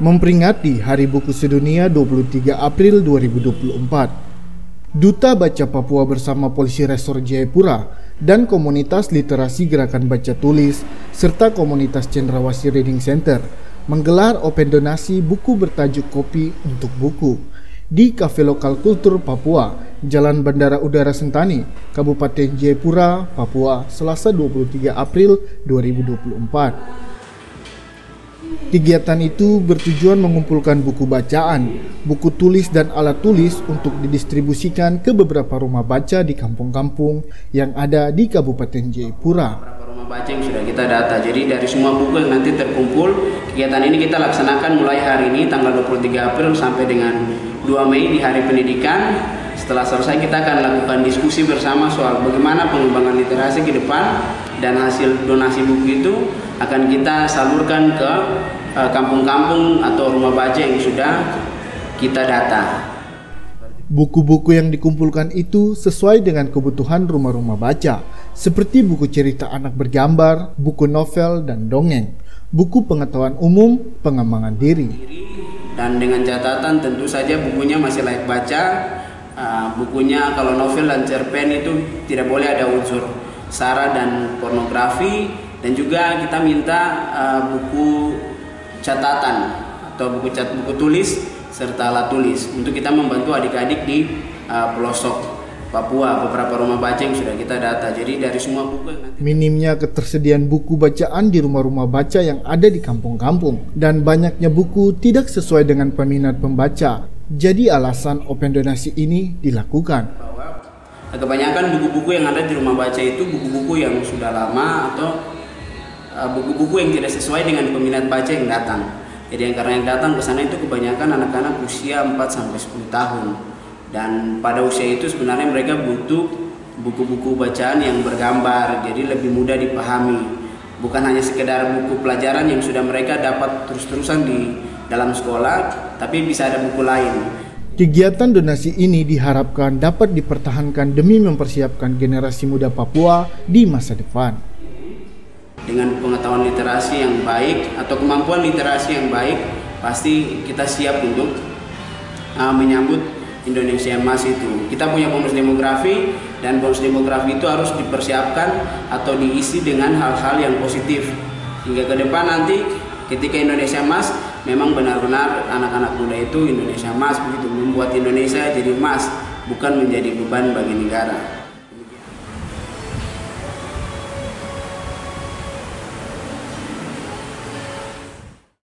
memperingati Hari Buku Sedunia 23 April 2024. Duta Baca Papua bersama Polisi Resor Jayapura dan komunitas literasi Gerakan Baca Tulis serta komunitas Cendrawasih Reading Center menggelar open donasi buku bertajuk Kopi untuk Buku di Kafe Lokal Kultur Papua, Jalan Bandara Udara Sentani, Kabupaten Jayapura, Papua, Selasa 23 April 2024. Kegiatan itu bertujuan mengumpulkan buku bacaan, buku tulis dan alat tulis untuk didistribusikan ke beberapa rumah baca di kampung-kampung yang ada di Kabupaten Jayapura. Beberapa rumah baca yang sudah kita data, jadi dari semua buku yang nanti terkumpul, kegiatan ini kita laksanakan mulai hari ini tanggal 23 April sampai dengan 2 Mei di Hari Pendidikan. Setelah selesai kita akan lakukan diskusi bersama soal bagaimana pengembangan literasi ke depan, dan hasil donasi buku itu akan kita salurkan ke kampung-kampung atau rumah baca yang sudah kita data. Buku-buku yang dikumpulkan itu sesuai dengan kebutuhan rumah-rumah baca, seperti buku cerita anak bergambar, buku novel dan dongeng, buku pengetahuan umum, pengembangan diri. Dan dengan catatan tentu saja bukunya masih layak baca. Bukunya kalau novel dan cerpen itu tidak boleh ada unsur sara dan pornografi, dan juga kita minta buku catatan atau buku tulis serta alat tulis untuk kita membantu adik-adik di pelosok Papua, beberapa rumah baca yang sudah kita data. Jadi dari semua buku yang nanti... Minimnya ketersediaan buku bacaan di rumah-rumah baca yang ada di kampung-kampung dan banyaknya buku tidak sesuai dengan peminat pembaca, jadi alasan open donasi ini dilakukan. Kebanyakan buku-buku yang ada di rumah baca itu buku-buku yang sudah lama atau buku-buku yang tidak sesuai dengan peminat baca yang datang. Jadi karena yang datang ke sana itu kebanyakan anak-anak usia 4-10 tahun. Dan pada usia itu sebenarnya mereka butuh buku-buku bacaan yang bergambar, jadi lebih mudah dipahami. Bukan hanya sekedar buku pelajaran yang sudah mereka dapat terus-terusan di dalam sekolah, tapi bisa ada buku lain. Kegiatan donasi ini diharapkan dapat dipertahankan demi mempersiapkan generasi muda Papua di masa depan. Dengan pengetahuan literasi yang baik atau kemampuan literasi yang baik, pasti kita siap untuk menyambut Indonesia Emas itu. Kita punya bonus demografi, dan bonus demografi itu harus dipersiapkan atau diisi dengan hal-hal yang positif. Hingga ke depan nanti ketika Indonesia Emas, memang benar-benar anak-anak muda itu Indonesia Emas begitu, membuat Indonesia jadi emas, bukan menjadi beban bagi negara.